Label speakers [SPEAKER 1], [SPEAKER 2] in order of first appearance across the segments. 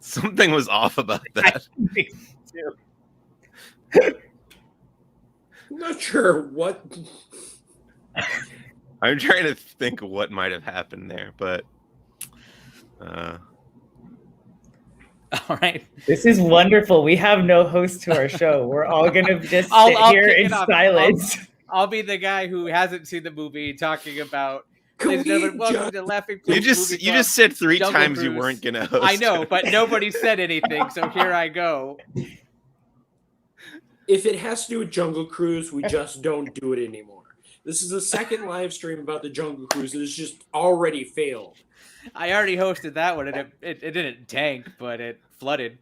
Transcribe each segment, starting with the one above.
[SPEAKER 1] Something was off about that.
[SPEAKER 2] I'm not sure what.
[SPEAKER 1] I'm trying to think of what might have happened there, but
[SPEAKER 3] all right.
[SPEAKER 4] This is wonderful. We have no host to our show. We're all gonna just sit here in silence.
[SPEAKER 3] I'll be the guy who hasn't seen the movie talking about. Welcome to Laughing Place
[SPEAKER 1] You just said 3
[SPEAKER 3] Jungle
[SPEAKER 1] times
[SPEAKER 3] Cruise.
[SPEAKER 1] You weren't gonna host.
[SPEAKER 3] I know, but nobody said anything, so here I go.
[SPEAKER 2] If it has to do with Jungle Cruise, we just don't do it anymore. This is the second live stream about the Jungle Cruise that has just already failed.
[SPEAKER 3] I already hosted that one, and it didn't tank, but it flooded.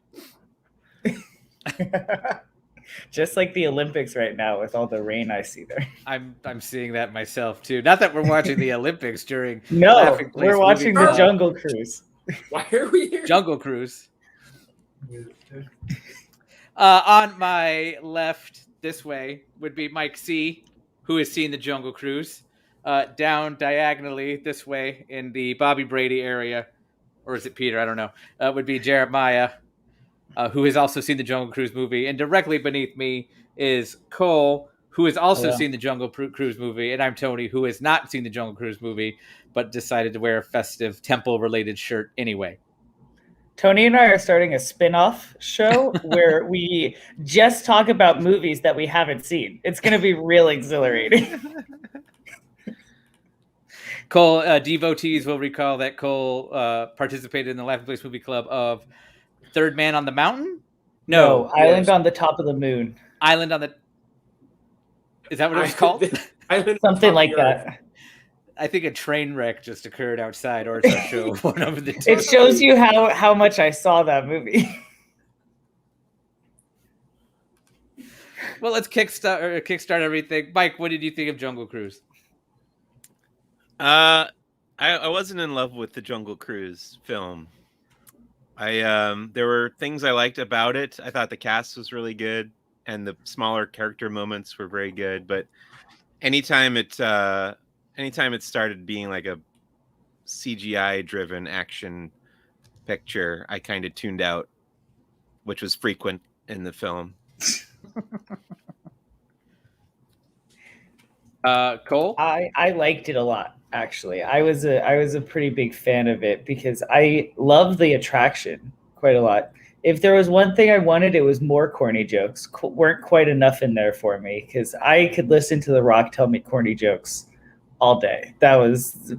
[SPEAKER 4] Just like the Olympics right now with all the rain I see there.
[SPEAKER 3] I'm seeing that myself too. Not that we're watching the Olympics during.
[SPEAKER 4] No, we're watching the Jungle Cruise.
[SPEAKER 2] Why are we here?
[SPEAKER 3] Jungle Cruise. On my left, this way, would be Mike C, who has seen the Jungle Cruise. Down diagonally this way in the Bobby Brady area, or is it Peter? I don't know. Would be Jeremiah, who has also seen the Jungle Cruise movie. And directly beneath me is Cole, who has also seen the Jungle Cruise movie. And I'm Tony, who has not seen the Jungle Cruise movie, but decided to wear a festive temple-related shirt anyway.
[SPEAKER 4] Tony and I are starting a spin-off show where we just talk about movies that we haven't seen. It's going to be real exhilarating.
[SPEAKER 3] Cole, devotees will recall that Cole participated in the Laughing Place Movie Club of Third Man on the Mountain? No,
[SPEAKER 4] Island on the Top of the Moon.
[SPEAKER 3] Island on the... Is that what it was called?
[SPEAKER 4] Something like that.
[SPEAKER 3] I think a train wreck just occurred outside, or it's a show. One of the two.
[SPEAKER 4] It shows you how much I saw that movie.
[SPEAKER 3] Well, let's kickstart everything. Mike, what did you think of Jungle Cruise?
[SPEAKER 1] I wasn't in love with the Jungle Cruise film. There were things I liked about it. I thought the cast was really good, and the smaller character moments were very good. But anytime it started being like a CGI-driven action picture, I kind of tuned out, which was frequent in the film.
[SPEAKER 3] Cole?
[SPEAKER 4] I liked it a lot. Actually, I was a pretty big fan of it because I love the attraction quite a lot. If there was one thing I wanted, it was more corny jokes. Weren't quite enough in there for me because I could listen to The Rock tell me corny jokes all day. That was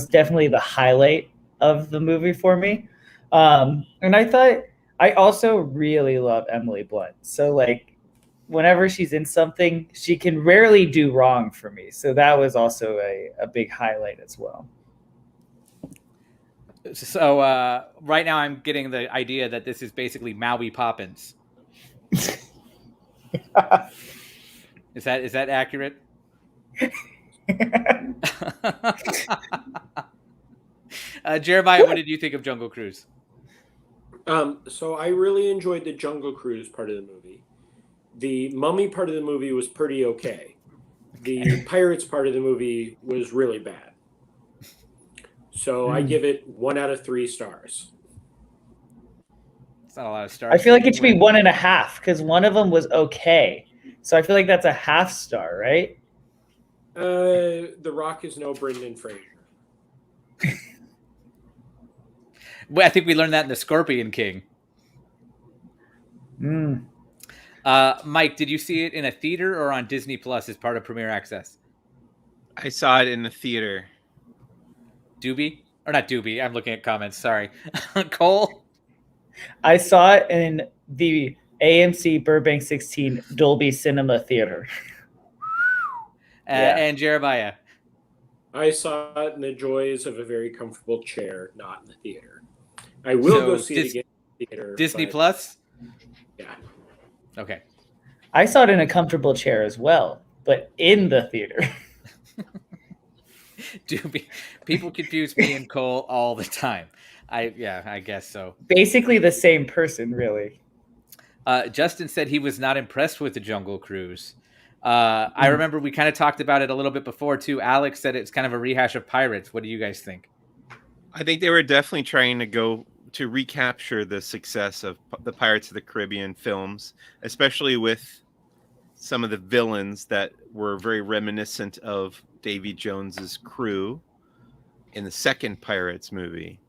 [SPEAKER 4] definitely the highlight of the movie for me. And I also really love Emily Blunt. So like, whenever she's in something, she can rarely do wrong for me. So that was also a big highlight as well.
[SPEAKER 3] So right now I'm getting the idea that this is basically Maui Poppins. Is that accurate? Jeremiah, what did you think of Jungle Cruise?
[SPEAKER 2] So I really enjoyed the Jungle Cruise part of the movie. The mummy part of the movie was pretty okay. The pirates part of the movie was really bad. So I give it 1 out of 3 stars.
[SPEAKER 3] It's not a lot of stars.
[SPEAKER 4] I feel like it should be 1.5 because one of them was okay. So I feel like that's a half star, right?
[SPEAKER 2] The Rock is no Brendan Fraser.
[SPEAKER 3] Well, I think we learned that in The Scorpion King. Mike, did you see it in a theater or on Disney Plus as part of Premier Access?
[SPEAKER 1] I saw it in the theater.
[SPEAKER 3] Doobie? Or not Doobie, I'm looking at comments, sorry. Cole?
[SPEAKER 4] I saw it in the AMC Burbank 16 Dolby Cinema Theater.
[SPEAKER 3] And Jeremiah?
[SPEAKER 2] I saw it in the joys of a very comfortable chair, not in the theater. I will go see it again in the theater.
[SPEAKER 3] Disney Plus?
[SPEAKER 2] Yeah.
[SPEAKER 3] Okay.
[SPEAKER 4] I saw it in a comfortable chair as well, but in the theater.
[SPEAKER 3] People confuse me and Cole all the time. I guess so.
[SPEAKER 4] Basically the same person, really.
[SPEAKER 3] Justin said he was not impressed with the Jungle Cruise. I remember we kind of talked about it a little bit before too. Alex said it's kind of a rehash of Pirates. What do you guys think?
[SPEAKER 1] I think they were definitely trying to go to recapture the success of the Pirates of the Caribbean films, especially with some of the villains that were very reminiscent of Davy Jones's crew in the second Pirates movie.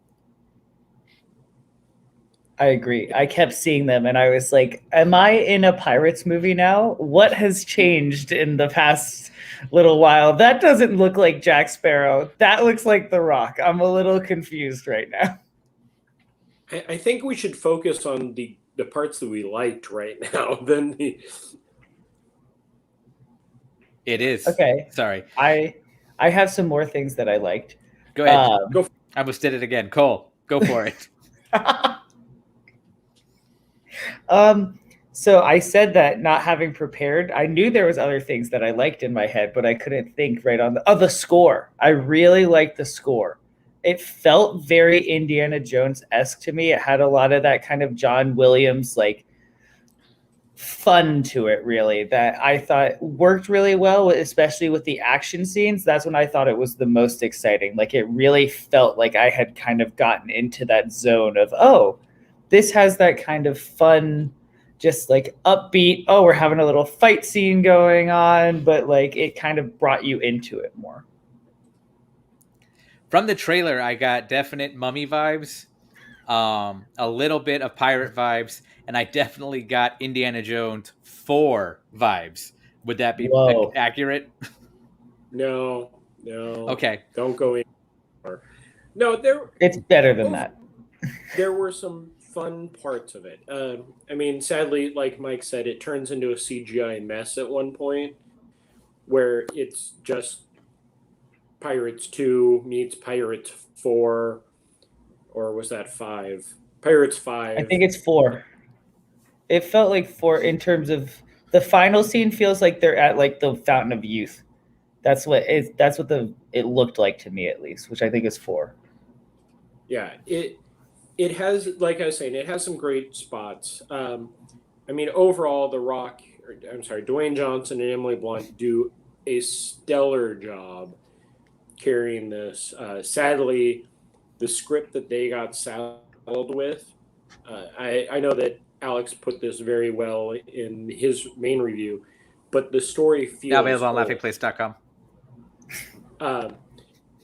[SPEAKER 4] I agree. I kept seeing them and I was like, am I in a Pirates movie now? What has changed in the past little while? That doesn't look like Jack Sparrow. That looks like The Rock. I'm a little confused right now.
[SPEAKER 2] I think we should focus on the parts that we liked right now. Then
[SPEAKER 3] It is.
[SPEAKER 4] Okay.
[SPEAKER 3] Sorry.
[SPEAKER 4] I have some more things that I liked.
[SPEAKER 3] Go ahead.
[SPEAKER 2] Go.
[SPEAKER 3] I almost did it again. Cole, go for it.
[SPEAKER 4] So I said that not having prepared, I knew there was other things that I liked in my head, but I couldn't think right on the score. I really liked the score. It felt very Indiana Jones-esque to me. It had a lot of that kind of John Williams like fun to it, really, that I thought worked really well, especially with the action scenes. That's when I thought it was the most exciting. Like it really felt like I had kind of gotten into that zone of, oh, this has that kind of fun, just like upbeat, oh, we're having a little fight scene going on, but like it kind of brought you into it more.
[SPEAKER 3] From the trailer, I got definite Mummy vibes, a little bit of pirate vibes, and I definitely got Indiana Jones 4 vibes. Would that be accurate?
[SPEAKER 2] No.
[SPEAKER 3] Okay.
[SPEAKER 2] Don't go in. No,
[SPEAKER 4] it's better than that.
[SPEAKER 2] There were some fun parts of it. I mean, sadly, like Mike said, it turns into a CGI mess at one point where it's just Pirates 2 meets Pirates 4, or was that 5? Pirates 5.
[SPEAKER 4] I think it's 4. It felt like 4 in terms of the final scene feels like they're at like the Fountain of Youth. That's what it looked like to me, at least, which I think is 4.
[SPEAKER 2] Yeah, it has, like I was saying, it has some great spots. I mean, overall, Dwayne Johnson and Emily Blunt do a stellar job carrying this. Sadly, the script that they got saddled with, I know that Alex put this very well in his main review, but the story feels...
[SPEAKER 3] Now available on laughingplace.com.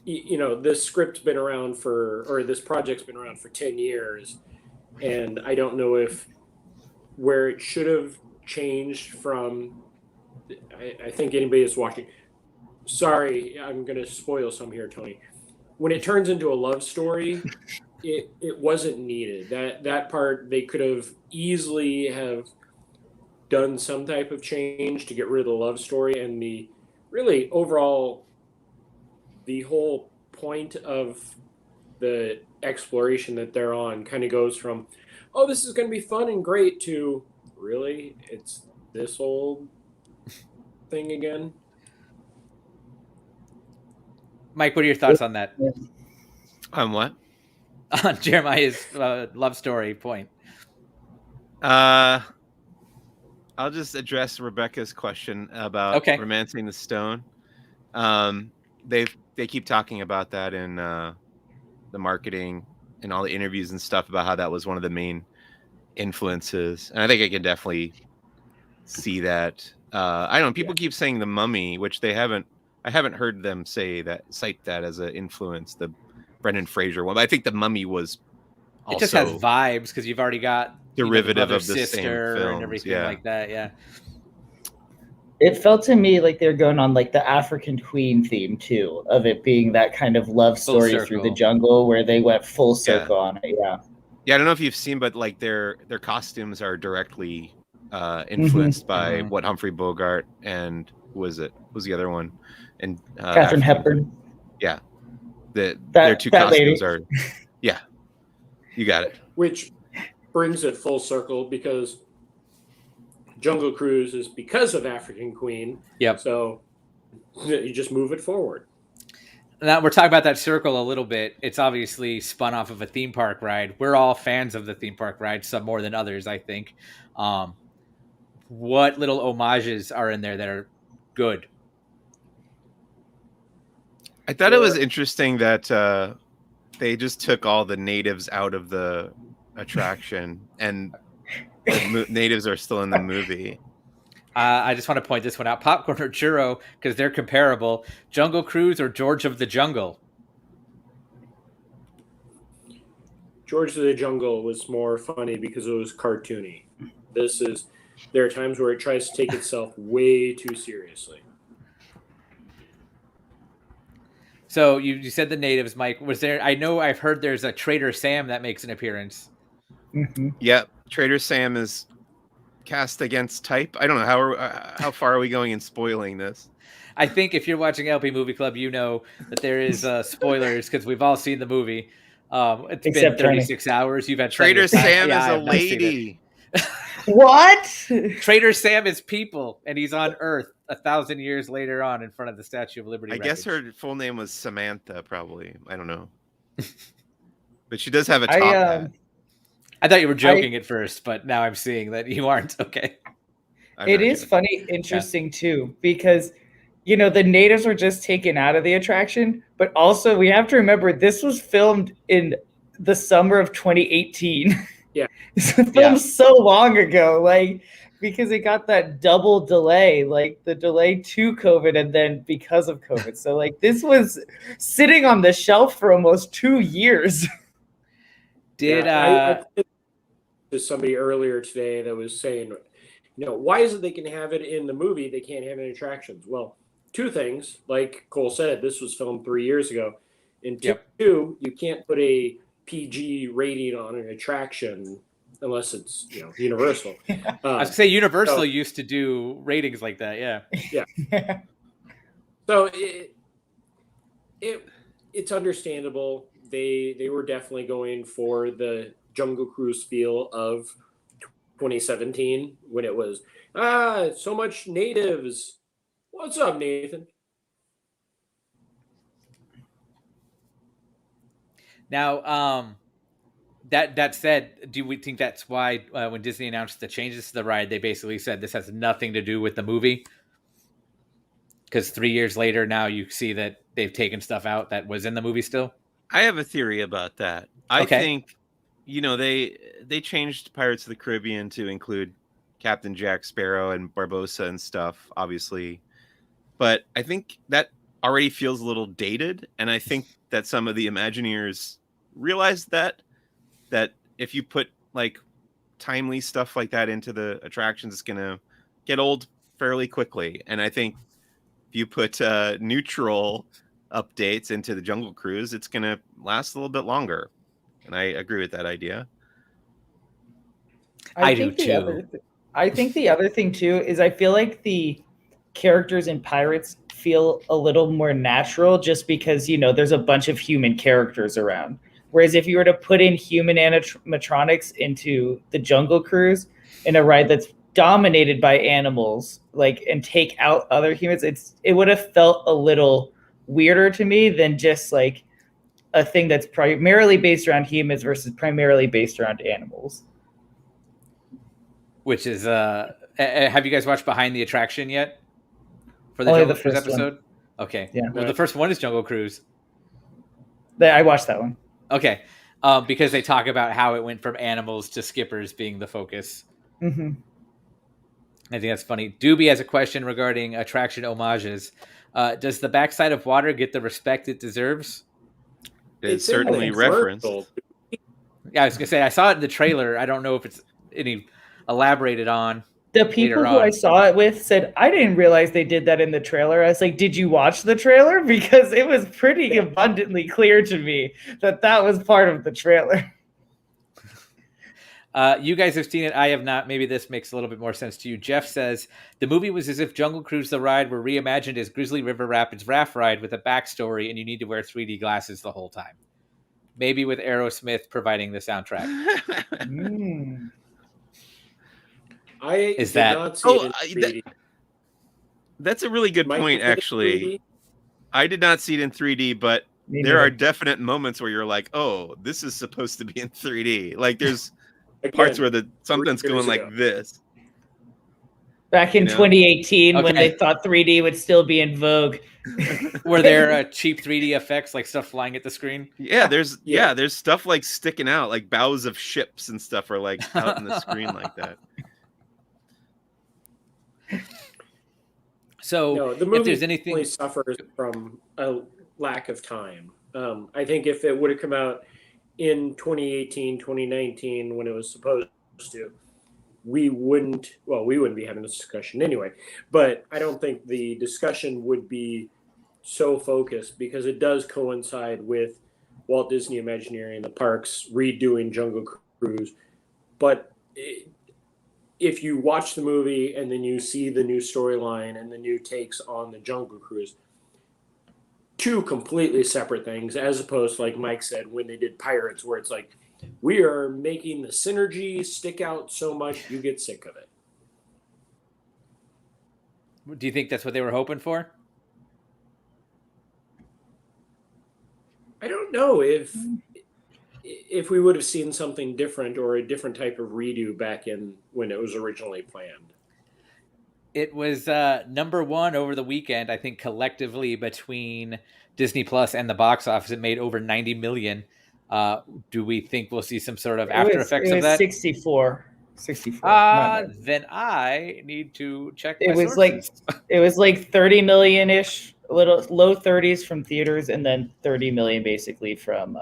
[SPEAKER 2] This script's been around this project's been around for 10 years, and I don't know if where it should have changed from... I think anybody that's watching... Sorry, I'm going to spoil some here, Tony. When it turns into a love story, it wasn't needed. That part, they could have easily have done some type of change to get rid of the love story, and the really overall, the whole point of the exploration that they're on kind of goes from, oh, this is going to be fun and great, to really, it's this old thing again.
[SPEAKER 3] Mike, what are your thoughts on that?
[SPEAKER 1] On what?
[SPEAKER 3] On Jeremiah's love story point.
[SPEAKER 1] I'll just address Rebecca's question about romancing the stone. They keep talking about that in the marketing and all the interviews and stuff about how that was one of the main influences, and I think I can definitely see that. I don't know. People keep saying The Mummy, which I haven't heard them cite that as an influence. The Brendan Fraser one, but I think The Mummy was also... It
[SPEAKER 3] just has vibes because you've already got
[SPEAKER 1] derivative
[SPEAKER 3] the
[SPEAKER 1] of the
[SPEAKER 3] sister
[SPEAKER 1] same films,
[SPEAKER 3] and everything like that. Yeah.
[SPEAKER 4] It felt to me like they're going on like the African Queen theme too, of it being that kind of love story through the jungle where they went full circle on it. Yeah.
[SPEAKER 1] Yeah, I don't know if you've seen, but like their costumes are directly influenced by what Humphrey Bogart and who was the other one? And
[SPEAKER 4] Katharine Hepburn.
[SPEAKER 1] Yeah. Their two costumes are, yeah, you got it.
[SPEAKER 2] Which brings it full circle because Jungle Cruise is because of African Queen.
[SPEAKER 3] Yep.
[SPEAKER 2] So you just move it forward.
[SPEAKER 3] Now we're talking about that circle a little bit. It's obviously spun off of a theme park ride. We're all fans of the theme park ride, some more than others, I think. What little homages are in there that are good?
[SPEAKER 1] I thought it was interesting that they just took all the natives out of the attraction, and the natives are still in the movie.
[SPEAKER 3] I just want to point this one out: popcorn or churro, because they're comparable. Jungle Cruise or George of the Jungle?
[SPEAKER 2] George of the Jungle was more funny because it was cartoony. There are times where it tries to take itself way too seriously.
[SPEAKER 3] So you said the natives, Mike. Was there? I know I've heard there's a Trader Sam that makes an appearance.
[SPEAKER 4] Mm-hmm.
[SPEAKER 1] Yep, Trader Sam is cast against type. I don't know how far are we going in spoiling this.
[SPEAKER 3] I think if you're watching LP Movie Club, you know that there is spoilers because we've all seen the movie. It's
[SPEAKER 4] Except
[SPEAKER 3] been 36 hours. You've had
[SPEAKER 1] Trader Sam
[SPEAKER 3] yeah,
[SPEAKER 1] is a lady.
[SPEAKER 4] What?
[SPEAKER 3] Trader Sam is people, and he's on Earth 1,000 years later on in front of the Statue of Liberty.
[SPEAKER 1] I guess her full name was Samantha, probably. I don't know. But she does have a top hat.
[SPEAKER 3] I thought you were joking at first, but now I'm seeing that you aren't. Okay.
[SPEAKER 4] It is funny, interesting too, because the natives were just taken out of the attraction, but also we have to remember this was filmed in the summer of 2018.
[SPEAKER 2] Yeah.
[SPEAKER 4] It's filmed so long ago, because it got that double delay, the delay to COVID and then because of COVID. So this was sitting on the shelf for almost 2 years.
[SPEAKER 2] I to somebody earlier today that was saying, why is it they can have it in the movie, they can't have it in attractions? Well, two things. Like Cole said, this was filmed 3 years ago. And two, you can't put a PG rating on an attraction unless it's Universal.
[SPEAKER 3] I was gonna say Universal used to do ratings like that.
[SPEAKER 2] Yeah. So it's understandable. They were definitely going for the Jungle Cruise feel of 2017 when it was so much natives. What's up, Nathan?
[SPEAKER 3] Now, that said, do we think that's why when Disney announced the changes to the ride, they basically said this has nothing to do with the movie? Because 3 years later, now you see that they've taken stuff out that was in the movie still?
[SPEAKER 1] I have a theory about that. I think, they changed Pirates of the Caribbean to include Captain Jack Sparrow and Barbossa and stuff, obviously. But I think that already feels a little dated. And I think that some of the Imagineers realized that if you put timely stuff like that into the attractions, it's going to get old fairly quickly. And I think if you put neutral updates into the Jungle Cruise, it's going to last a little bit longer. And I agree with that idea.
[SPEAKER 3] I do too.
[SPEAKER 4] I think the other thing too is I feel like the characters in Pirates feel a little more natural just because, there's a bunch of human characters around. Whereas if you were to put in human animatronics into the Jungle Cruise in a ride that's dominated by animals, and take out other humans, it would have felt a little weirder to me than just a thing that's primarily based around humans versus primarily based around animals.
[SPEAKER 3] Which is, have you guys watched Behind the Attraction yet? For the
[SPEAKER 4] Only
[SPEAKER 3] Jungle
[SPEAKER 4] the
[SPEAKER 3] Cruise
[SPEAKER 4] first
[SPEAKER 3] episode?
[SPEAKER 4] One.
[SPEAKER 3] Okay.
[SPEAKER 4] Yeah.
[SPEAKER 3] Well, the first one is Jungle Cruise.
[SPEAKER 4] I watched that one.
[SPEAKER 3] Okay. Because they talk about how it went from animals to skippers being the focus.
[SPEAKER 4] Mm-hmm.
[SPEAKER 3] I think that's funny. Doobie has a question regarding attraction homages. Does the backside of water get the respect it deserves?
[SPEAKER 1] It's certainly referenced.
[SPEAKER 3] Yeah, I was going to say, I saw it in the trailer. I don't know if it's any elaborated on.
[SPEAKER 4] The people who I saw it with said, I didn't realize they did that in the trailer. I was like, did you watch the trailer? Because it was pretty abundantly clear to me that was part of the trailer.
[SPEAKER 3] You guys have seen it. I have not. Maybe this makes a little bit more sense to you. Jeff says, the movie was as if Jungle Cruise the ride were reimagined as Grizzly River Rapids raft ride with a backstory, and you need to wear 3D glasses the whole time. Maybe with Aerosmith providing the soundtrack.
[SPEAKER 2] I
[SPEAKER 3] is
[SPEAKER 2] did
[SPEAKER 3] that
[SPEAKER 2] not see it in 3D.
[SPEAKER 1] That's a really good point, actually. I did not see it in 3D, but there are definite moments where you're like, oh, this is supposed to be in 3D. There's parts where something's going like this.
[SPEAKER 4] Back in 2018, when
[SPEAKER 3] Okay.
[SPEAKER 4] they thought 3D would still be in vogue.
[SPEAKER 3] Were there cheap 3D effects, like stuff flying at the screen?
[SPEAKER 1] Yeah, there's stuff like sticking out, like bows of ships and stuff are like out in the screen like that.
[SPEAKER 3] So
[SPEAKER 2] no, the
[SPEAKER 3] if
[SPEAKER 2] movie
[SPEAKER 3] there's anything
[SPEAKER 2] only suffers from a lack of time. I think if it would have come out in 2018, 2019, when it was supposed to, we wouldn't be having this discussion anyway. But I don't think the discussion would be so focused, because it does coincide with Walt Disney Imagineering, the parks redoing Jungle Cruise. But if you watch the movie and then you see the new storyline and the new takes on the Jungle Cruise, two completely separate things, as opposed to, like Mike said, when they did Pirates, where it's like, we are making the synergy stick out so much you get sick of it.
[SPEAKER 3] Do you think that's what they were hoping for?
[SPEAKER 2] I don't know if we would have seen something different or a different type of redo back in when it was originally planned.
[SPEAKER 3] It was number one over the weekend, I think, collectively between Disney Plus and the box office. It made over 90 million. Do we think we'll see some sort of after effects of that?
[SPEAKER 4] 64.
[SPEAKER 3] Then I need to check
[SPEAKER 4] it
[SPEAKER 3] my
[SPEAKER 4] was
[SPEAKER 3] sources.
[SPEAKER 4] it was like 30 million-ish, a little low 30s from theaters, and then 30 million basically from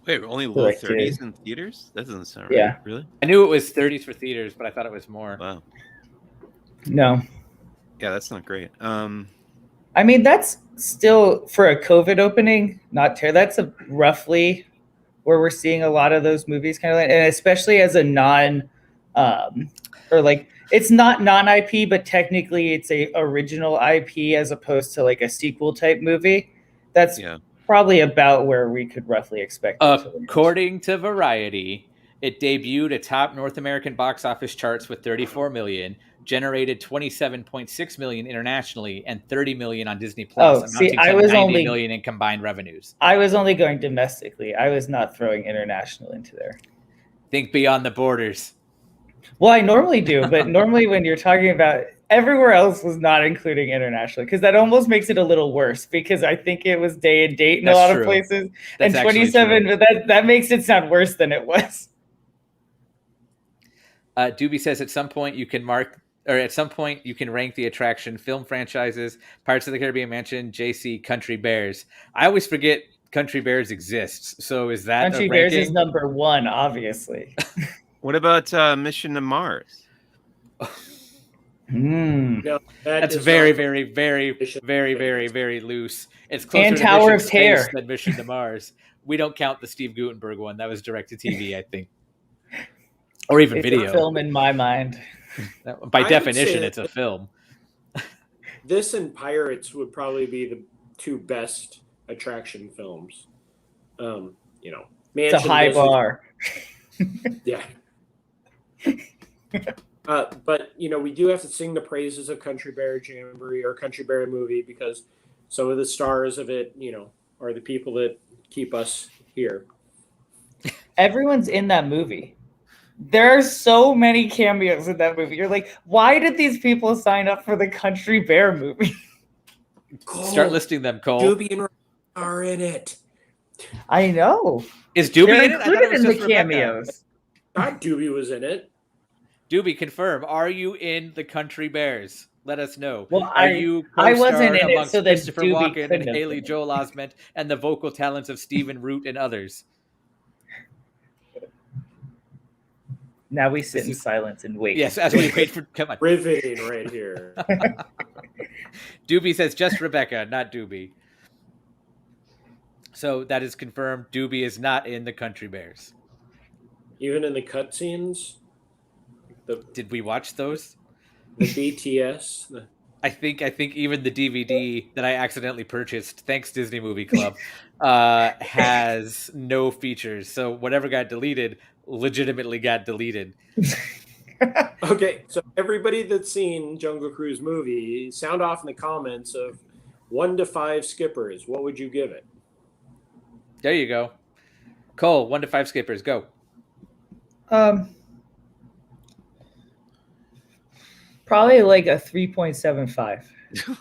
[SPEAKER 1] Wait, only low 30s in theaters? That doesn't sound right.
[SPEAKER 4] Yeah.
[SPEAKER 1] Really?
[SPEAKER 3] I knew it was 30s for theaters, but I thought it was more.
[SPEAKER 1] Wow.
[SPEAKER 4] No.
[SPEAKER 1] Yeah, that's not great.
[SPEAKER 4] I mean, that's still, for a COVID opening, not terrible. That's roughly where we're seeing a lot of those movies kind of, and especially as a non, or like, it's not non-IP, but technically it's a original IP as opposed to like a sequel type movie. That's probably about where we could roughly expect it to.
[SPEAKER 3] According to Variety, it debuted atop North American box office charts with 34 million, generated 27.6 million internationally, and 30 million on Disney Plus, amounting to 90 million in combined revenues.
[SPEAKER 4] I was only going domestically. I was not throwing international into there.
[SPEAKER 3] Think beyond the borders.
[SPEAKER 4] Well, I normally do, but normally when you're talking about everywhere else was not including international, because that almost makes it a little worse, because I think it was day and date in a lot of places. And 27, but that makes it sound worse than it was.
[SPEAKER 3] Doobie says at some point you can rank the attraction film franchises. Pirates of the Caribbean Mansion, JC, Country Bears. I always forget Country Bears exists. So is that
[SPEAKER 4] Country Bears is number one, obviously.
[SPEAKER 1] What about Mission to Mars?
[SPEAKER 2] No,
[SPEAKER 3] that's very, very, very, very, very, very loose. It's closer
[SPEAKER 4] and
[SPEAKER 3] to
[SPEAKER 4] Tower
[SPEAKER 3] Mission
[SPEAKER 4] of Terror
[SPEAKER 3] Space than Mission to Mars. We don't count the Steve Guttenberg one. That was direct to TV, I think. Or even
[SPEAKER 4] it's
[SPEAKER 3] video.
[SPEAKER 4] A film in my mind.
[SPEAKER 3] By definition, it's a film.
[SPEAKER 2] This and Pirates would probably be the two best attraction films. Mansion,
[SPEAKER 4] it's a high bar.
[SPEAKER 2] Yeah. But we do have to sing the praises of Country Bear Jamboree or Country Bear Movie, because some of the stars of it, are the people that keep us here.
[SPEAKER 4] Everyone's in that movie. There are so many cameos in that movie. You're like, why did these people sign up for the Country Bear movie?
[SPEAKER 3] Start listing them, Cole.
[SPEAKER 2] Doobie and are in it.
[SPEAKER 4] I know.
[SPEAKER 3] Is Doobie in it?
[SPEAKER 4] I thought it was in the cameos.
[SPEAKER 2] Not Doobie was in it.
[SPEAKER 3] Doobie, confirm. Are you in the Country Bears? Let us know.
[SPEAKER 4] Well,
[SPEAKER 3] I
[SPEAKER 4] wasn't in it, so that
[SPEAKER 3] Christopher
[SPEAKER 4] Doobie
[SPEAKER 3] Walken and Haley Joel Osment and the vocal talents of Stephen Root and others?
[SPEAKER 4] Now we sit in silence and wait.
[SPEAKER 3] Yes, as we wait for... Come on.
[SPEAKER 2] Riveting right here.
[SPEAKER 3] Doobie says just Rebecca, not Doobie. So that is confirmed. Doobie is not in the Country Bears.
[SPEAKER 2] Even in the cutscenes?
[SPEAKER 3] Did we watch those?
[SPEAKER 2] The BTS?
[SPEAKER 3] I think even the DVD that I accidentally purchased, thanks Disney Movie Club, has no features. So whatever got deleted legitimately got deleted.
[SPEAKER 2] Okay, so everybody that's seen Jungle Cruise movie, sound off in the comments of 1 to 5 skippers. What would you give it?
[SPEAKER 3] There you go. Cole, 1 to 5 skippers, go.
[SPEAKER 4] Probably like a 3.75.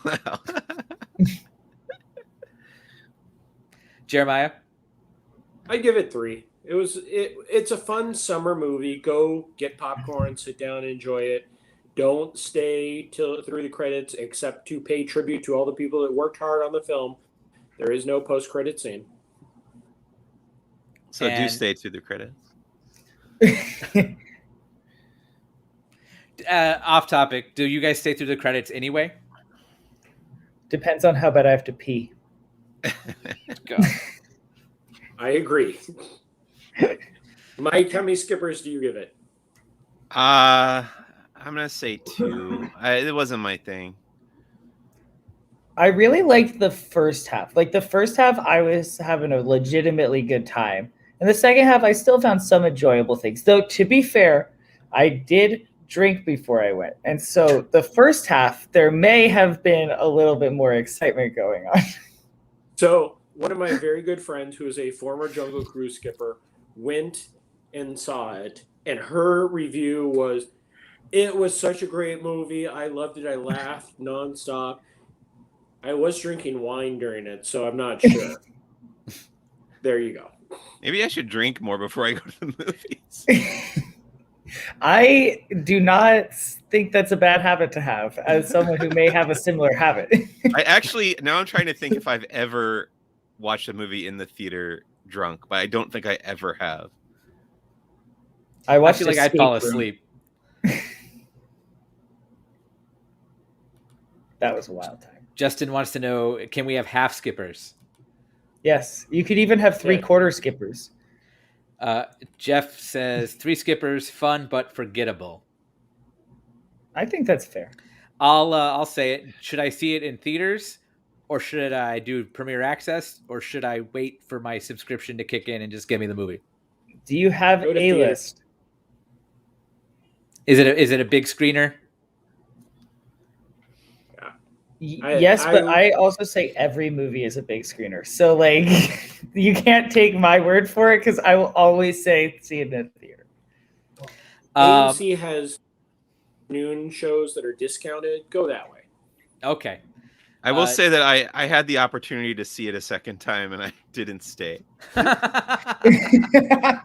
[SPEAKER 1] Wow.
[SPEAKER 3] Jeremiah?
[SPEAKER 2] I give it 3. It's a fun summer movie. Go get popcorn, sit down, enjoy it. Don't stay through the credits except to pay tribute to all the people that worked hard on the film. There is no post-credit scene.
[SPEAKER 1] So do stay through the credits.
[SPEAKER 3] Off topic. Do you guys stay through the credits anyway?
[SPEAKER 4] Depends on how bad I have to pee.
[SPEAKER 3] Go.
[SPEAKER 2] I agree. Mike, how many skippers do you give it?
[SPEAKER 1] I'm gonna say 2. It wasn't my thing.
[SPEAKER 4] I really liked the first half. Like the first half, I was having a legitimately good time. And the second half, I still found some enjoyable things. Though, to be fair, I did drink before I went. And so the first half, there may have been a little bit more excitement going on.
[SPEAKER 2] So one of my very good friends, who is a former Jungle Cruise skipper, went and saw it. And her review was, it was such a great movie. I loved it. I laughed nonstop. I was drinking wine during it, so I'm not sure. There you go.
[SPEAKER 1] Maybe I should drink more before I go to the movies.
[SPEAKER 4] I do not think that's a bad habit to have, as someone who may have a similar habit.
[SPEAKER 1] Now I'm trying to think if I've ever watched a movie in the theater drunk, but I don't think I ever have.
[SPEAKER 4] I
[SPEAKER 3] feel like I'd fall asleep.
[SPEAKER 4] That was a wild time.
[SPEAKER 3] Justin wants to know, can we have half skippers?
[SPEAKER 4] Yes, you could even have 3/4 skippers.
[SPEAKER 3] Jeff says 3 skippers, fun but forgettable.
[SPEAKER 4] I think that's fair.
[SPEAKER 3] I'll say it. Should I see it in theaters, or should I do premiere access, or should I wait for my subscription to kick in and just give me the movie?
[SPEAKER 4] Do you have a list?
[SPEAKER 3] Is it a big screener?
[SPEAKER 4] Yes, but I also say every movie is a big screener. So, like, you can't take my word for it because I will always say see it in the theater.
[SPEAKER 2] AMC has noon shows that are discounted. Go that way.
[SPEAKER 3] Okay.
[SPEAKER 1] I will say that I had the opportunity to see it a second time and I didn't stay. I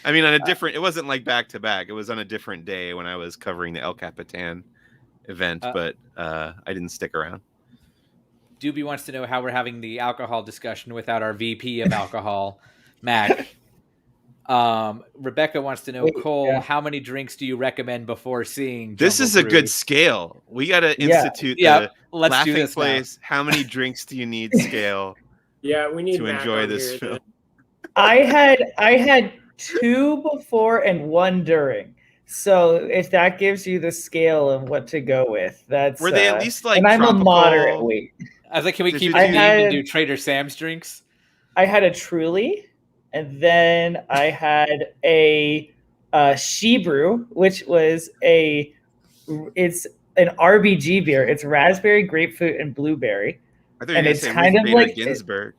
[SPEAKER 1] mean, it wasn't like back to back. It was on a different day when I was covering the El Capitan event, but I didn't stick around.
[SPEAKER 3] Doobie wants to know how we're having the alcohol discussion without our VP of alcohol, Mac. Rebecca wants to know, Cole, how many drinks do you recommend before seeing
[SPEAKER 1] This is a good scale. We got to institute the Laughing Place. How many drinks do you need scale?
[SPEAKER 2] Yeah, we need
[SPEAKER 1] to enjoy this film.
[SPEAKER 4] I had 2 before and 1 during. So if that gives you the scale of what to go with, that's
[SPEAKER 1] were they at least like?
[SPEAKER 4] And I'm
[SPEAKER 1] tropical?
[SPEAKER 4] A moderate weight.
[SPEAKER 3] I was like, can we keep it and do Trader Sam's drinks?
[SPEAKER 4] I had a Truly, and then I had a Shebrew, which was it's an RBG beer. It's raspberry, grapefruit, and blueberry.
[SPEAKER 1] And it's kind of like Ginsburg.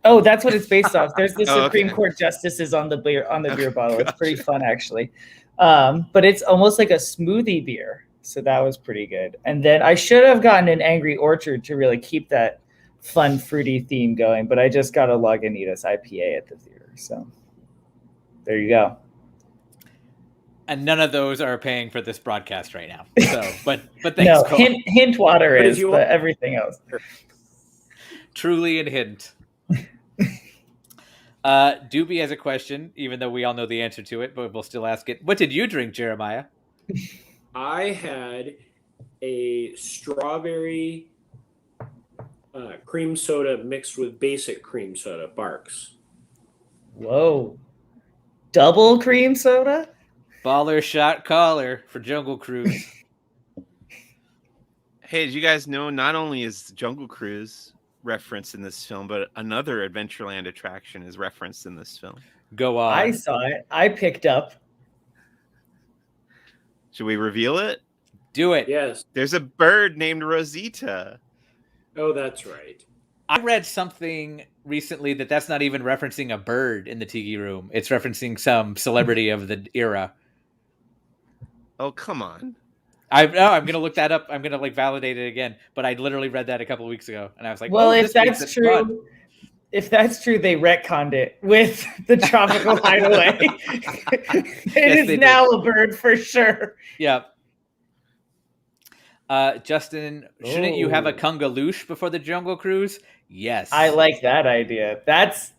[SPEAKER 4] Oh, that's what it's based off. There's the Supreme Court justices on the beer bottle. It's pretty fun, actually. But it's almost like a smoothie beer. So that was pretty good. And then I should have gotten an Angry Orchard to really keep that fun, fruity theme going. But I just got a Lagunitas IPA at the theater. So there you go.
[SPEAKER 3] And none of those are paying for this broadcast right now. So, but thanks.
[SPEAKER 4] No, hint water is, but everything else.
[SPEAKER 3] Truly and hint. Doobie has a question, even though we all know the answer to it, but we'll still ask it. What did you drink, Jeremiah?
[SPEAKER 2] I had a strawberry cream soda mixed with basic cream soda, Barks.
[SPEAKER 4] Whoa. Double cream soda?
[SPEAKER 3] Baller shot caller for Jungle Cruise.
[SPEAKER 1] Hey, did you guys know not only is Jungle Cruise referenced in this film, but another Adventureland attraction is referenced in this film?
[SPEAKER 3] Go on.
[SPEAKER 4] I saw it. I picked up.
[SPEAKER 1] Should we reveal it?
[SPEAKER 3] Do it.
[SPEAKER 2] Yes.
[SPEAKER 1] There's a bird named Rosita.
[SPEAKER 2] Oh, that's right.
[SPEAKER 3] I read something recently that's not even referencing a bird in the Tiki Room. It's referencing some celebrity of the era.
[SPEAKER 1] Oh, come on.
[SPEAKER 3] I'm gonna look that up. I'm gonna like validate it again. But I literally read that a couple of weeks ago, and I was like,
[SPEAKER 4] Well,
[SPEAKER 3] oh,
[SPEAKER 4] if
[SPEAKER 3] this makes
[SPEAKER 4] that's
[SPEAKER 3] it
[SPEAKER 4] true,
[SPEAKER 3] fun.
[SPEAKER 4] if that's true, they retconned it with the Tropical Hideaway. It is now a bird for sure.
[SPEAKER 3] Yeah. Justin, shouldn't you have a Kungaloosh before the Jungle Cruise? Yes.
[SPEAKER 4] I like that idea. That's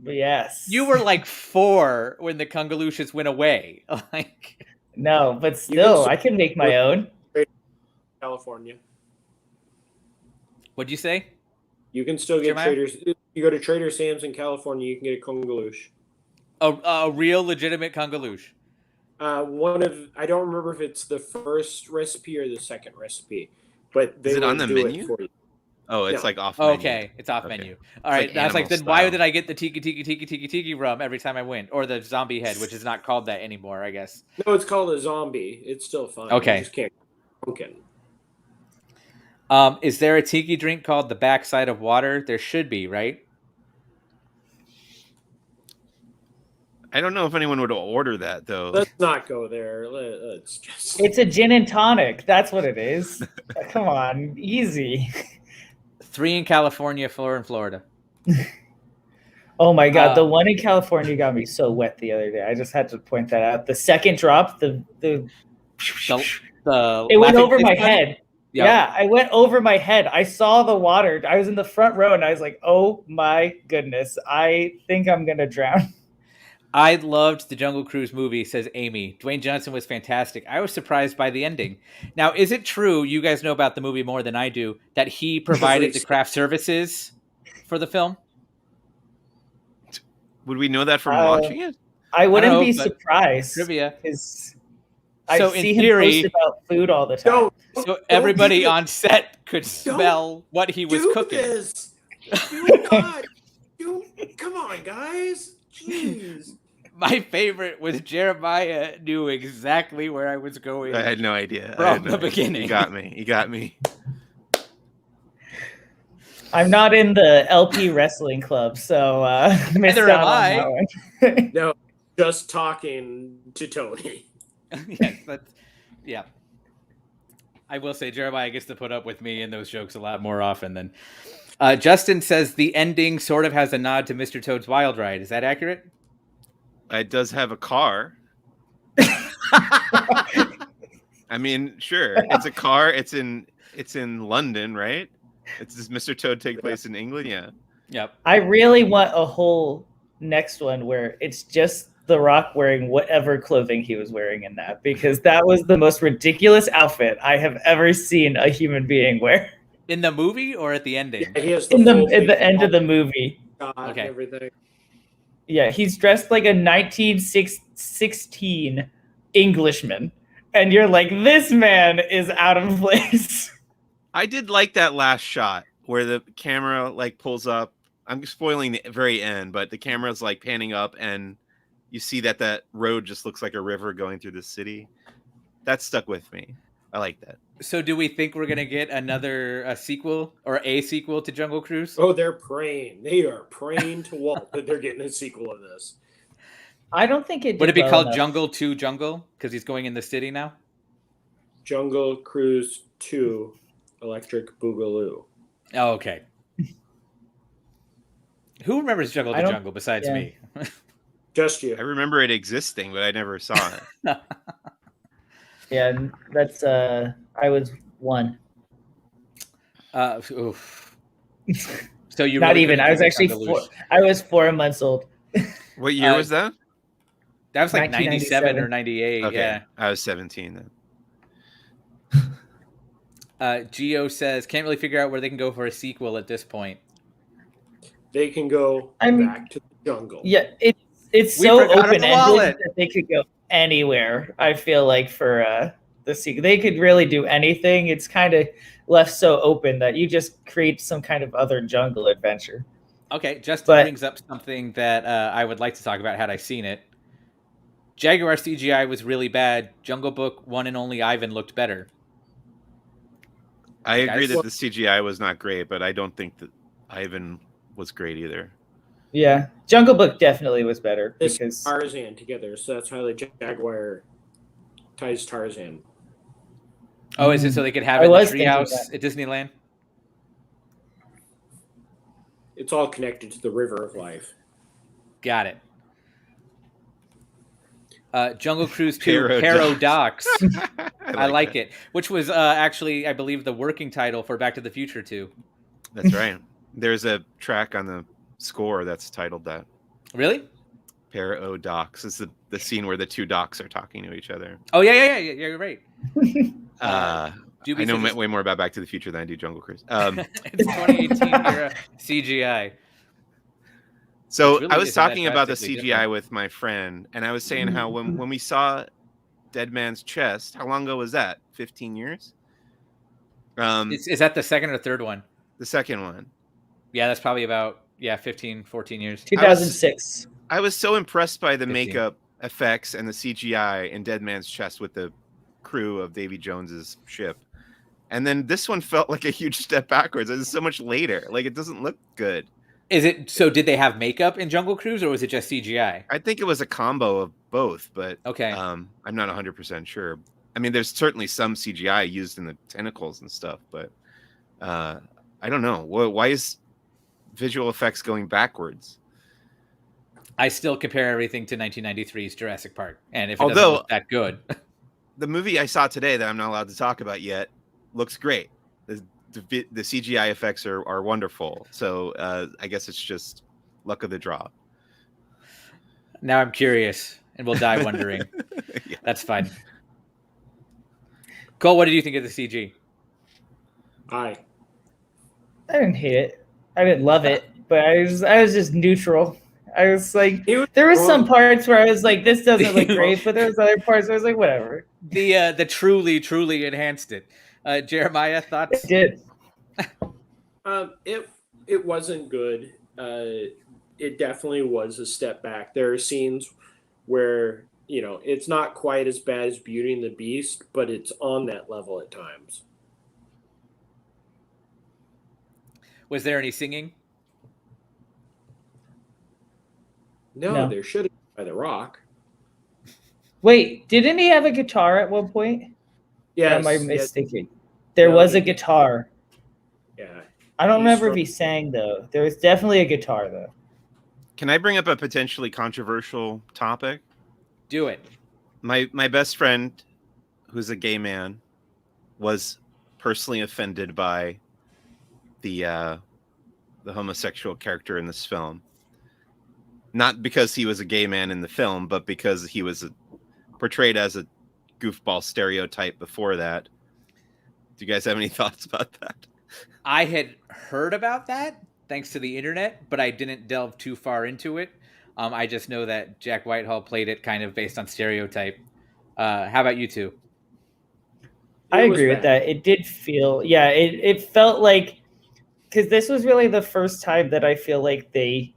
[SPEAKER 4] yes.
[SPEAKER 3] You were like 4 when the Kungalooshs went away. Like
[SPEAKER 4] no, but still, I can make my own.
[SPEAKER 2] California.
[SPEAKER 3] What'd you say?
[SPEAKER 2] You can still get Traders. If you go to Trader Sam's in California, you can get a Kungaloosh.
[SPEAKER 3] A real legitimate Kungaloosh.
[SPEAKER 2] I don't remember if it's the first recipe or the second recipe, but they
[SPEAKER 1] Is it on the
[SPEAKER 2] do
[SPEAKER 1] menu?
[SPEAKER 2] It for you.
[SPEAKER 1] Oh, it's like off menu.
[SPEAKER 3] Okay, it's off menu. All
[SPEAKER 1] it's
[SPEAKER 3] right,
[SPEAKER 1] like
[SPEAKER 3] I was like, then
[SPEAKER 1] style.
[SPEAKER 3] why did I get the tiki rum every time I went, or the zombie head, which is not called that anymore, I guess.
[SPEAKER 2] No, it's called a zombie. It's still fun.
[SPEAKER 3] Okay,
[SPEAKER 2] you just can't pumpkin.
[SPEAKER 3] Is there a tiki drink called the backside of water? There should be, right?
[SPEAKER 1] I don't know if anyone would order that though.
[SPEAKER 2] Let's not go there. Let's just.
[SPEAKER 4] It's a gin and tonic. That's what it is. Come on, easy.
[SPEAKER 3] 3 in California, 4 in Florida.
[SPEAKER 4] Oh my god, the one in California got me so wet the other day. I just had to point that out. The second drop, it went over my head. Yep. Yeah, I went over my head. I saw the water. I was in the front row, and I was like, "Oh my goodness, I think I'm gonna drown."
[SPEAKER 3] I loved the Jungle Cruise movie, says Amy. Dwayne Johnson was fantastic. I was surprised by the ending. Now, is it true, you guys know about the movie more than I do, that he provided the craft services for the film?
[SPEAKER 1] Would we know that from watching it?
[SPEAKER 4] I wouldn't be surprised.
[SPEAKER 3] Trivia.
[SPEAKER 4] I see him post about food all the time.
[SPEAKER 3] So everybody on set could smell what he was cooking.
[SPEAKER 2] Come on, guys. Jeez.
[SPEAKER 3] My favorite was Jeremiah knew exactly where I was going.
[SPEAKER 1] I had no idea.
[SPEAKER 3] From the beginning.
[SPEAKER 1] He got me.
[SPEAKER 4] I'm not in the LP wrestling club, so missed out on that one.
[SPEAKER 2] No, just talking to Tony.
[SPEAKER 3] Yeah. I will say Jeremiah gets to put up with me in those jokes a lot more often than. Justin says the ending sort of has a nod to Mr. Toad's Wild Ride. Is that accurate?
[SPEAKER 1] It does have a car. I mean, sure. It's a car. It's in London, right? Does Mr. Toad take place in England? Yeah.
[SPEAKER 3] Yep.
[SPEAKER 4] I really want a whole next one where it's just The Rock wearing whatever clothing he was wearing in that, because that was the most ridiculous outfit I have ever seen a human being wear.
[SPEAKER 3] In the movie or at the ending?
[SPEAKER 2] Yeah, he has
[SPEAKER 4] at the end of the movie.
[SPEAKER 3] Okay.
[SPEAKER 2] Everything.
[SPEAKER 4] Yeah, he's dressed like a 1916 Englishman, and you're like, this man is out of place.
[SPEAKER 1] I did like that last shot where the camera like pulls up. I'm spoiling the very end, but the camera's like panning up, and you see that road just looks like a river going through the city. That stuck with me. I like that.
[SPEAKER 3] So do we think we're going to get a sequel to Jungle Cruise?
[SPEAKER 2] Oh, they're praying. They are praying to Walt that they're getting a sequel of this.
[SPEAKER 4] I don't think it
[SPEAKER 3] would it be called Jungle 2 Jungle because he's going in the city now?
[SPEAKER 2] Jungle Cruise 2 Electric Boogaloo.
[SPEAKER 3] Oh, okay. Who remembers Jungle to Jungle besides me?
[SPEAKER 2] Just you.
[SPEAKER 1] I remember it existing, but I never saw it.
[SPEAKER 4] Yeah, that's I was 1.
[SPEAKER 3] Oof. So you
[SPEAKER 4] not even. I was actually 4. I was 4 months old.
[SPEAKER 1] What year was that?
[SPEAKER 3] That was like 97 or 98.
[SPEAKER 1] Okay.
[SPEAKER 3] Yeah,
[SPEAKER 1] I was 17 then.
[SPEAKER 3] Gio says can't really figure out where they can go for a sequel at this point.
[SPEAKER 2] They can go back to the jungle.
[SPEAKER 4] Yeah, it's so open-ended that they could go anywhere. I feel like for the sequel, they could really do anything. It's kind of left so open that you just create some kind of other jungle adventure.
[SPEAKER 3] Okay, Justin brings up something that I would like to talk about had I seen it. Jaguar CGI was really bad. Jungle Book 1 and Only Ivan looked better.
[SPEAKER 1] I agree that the CGI was not great, but I don't think that Ivan was great either.
[SPEAKER 4] Yeah, Jungle Book definitely was better
[SPEAKER 2] because Tarzan together, so that's how the Jaguar ties Tarzan.
[SPEAKER 3] Oh, is it so they could have
[SPEAKER 4] I
[SPEAKER 3] it in the
[SPEAKER 4] was thinking
[SPEAKER 3] treehouse
[SPEAKER 4] that.
[SPEAKER 3] at Disneyland?
[SPEAKER 2] It's all connected to the river of life.
[SPEAKER 3] Got it. Jungle Cruise 2,
[SPEAKER 1] Paradox.
[SPEAKER 3] Paradox. I like it. Which was actually, I believe, the working title for Back to the Future 2.
[SPEAKER 1] That's right. There's a track on the score that's titled that.
[SPEAKER 3] Really?
[SPEAKER 1] Paradox. It's the scene where the two docs are talking to each other.
[SPEAKER 3] Oh, yeah, you're right.
[SPEAKER 1] I know way more about Back to the Future than I do Jungle Cruise.
[SPEAKER 3] It's 2018 era CGI.
[SPEAKER 1] So
[SPEAKER 3] really
[SPEAKER 1] I was
[SPEAKER 3] isn't that
[SPEAKER 1] talking about the
[SPEAKER 3] drastically
[SPEAKER 1] CGI
[SPEAKER 3] different.
[SPEAKER 1] with my friend, and I was saying how when we saw Dead Man's Chest, how long ago was that? 15 years?
[SPEAKER 3] Is that the second or third one?
[SPEAKER 1] The second one.
[SPEAKER 3] Yeah, that's probably about 15, 14 years.
[SPEAKER 4] 2006.
[SPEAKER 1] I was so impressed by the
[SPEAKER 3] 15.
[SPEAKER 1] makeup effects and the CGI in Dead Man's Chest with the crew of Davy Jones's ship. And then this one felt like a huge step backwards. It's so much later. Like, it doesn't look good.
[SPEAKER 3] Is it so? Did they have makeup in Jungle Cruise, or was it just CGI?
[SPEAKER 1] I think it was a combo of both, but
[SPEAKER 3] okay.
[SPEAKER 1] I'm not 100% sure. I mean, there's certainly some CGI used in the tentacles and stuff, but I don't know. Why is visual effects going backwards?
[SPEAKER 3] I still compare everything to 1993's Jurassic Park, and if it doesn't look that good,
[SPEAKER 1] the movie I saw today that I'm not allowed to talk about yet looks great. The CGI effects are wonderful. So I guess it's just luck of the draw.
[SPEAKER 3] Now I'm curious, and we'll die wondering. Yeah. That's fine. Cole, what did you think of the CG?
[SPEAKER 2] I
[SPEAKER 4] didn't hate it. I didn't love it, but I was just neutral. I was like, there was some parts where I was like, this doesn't look great, but there was other parts where I was like, whatever.
[SPEAKER 3] The truly enhanced it. Jeremiah, thoughts?
[SPEAKER 4] It did.
[SPEAKER 2] It wasn't good. It definitely was a step back. There are scenes where, it's not quite as bad as Beauty and the Beast, but it's on that level at times.
[SPEAKER 3] Was there any singing?
[SPEAKER 2] No. There should have been by The Rock.
[SPEAKER 4] Wait, didn't he have a guitar at one point?
[SPEAKER 2] Yes.
[SPEAKER 4] Am I mistaken? There was a guitar.
[SPEAKER 2] Yeah.
[SPEAKER 4] I don't remember if he sang, though. There was definitely a guitar, though.
[SPEAKER 1] Can I bring up a potentially controversial topic?
[SPEAKER 3] Do it.
[SPEAKER 1] My best friend, who's a gay man, was personally offended by the homosexual character in this film. Not because he was a gay man in the film, but because he was portrayed as a goofball stereotype before that. Do you guys have any thoughts about that?
[SPEAKER 3] I had heard about that thanks to the internet, but I didn't delve too far into it. I just know that Jack Whitehall played it kind of based on stereotype. How about you two?
[SPEAKER 4] I agree with that. It did feel, it felt like, because this was really the first time that I feel like they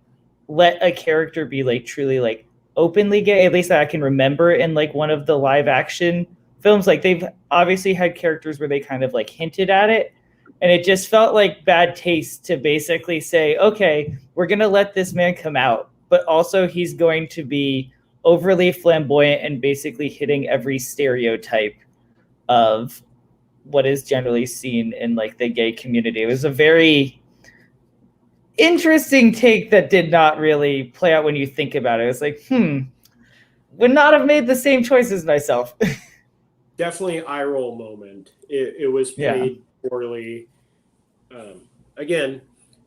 [SPEAKER 4] let a character be like truly like openly gay, at least that I can remember in like one of the live action films. Like they've obviously had characters where they kind of like hinted at it, and it just felt like bad taste to basically say, okay, we're going to let this man come out, but also he's going to be overly flamboyant and basically hitting every stereotype of what is generally seen in like the gay community. It was a very interesting take that did not really play out when you think about it. It was like, would not have made the same choices myself.
[SPEAKER 2] Definitely eye roll moment. It was played poorly. Again,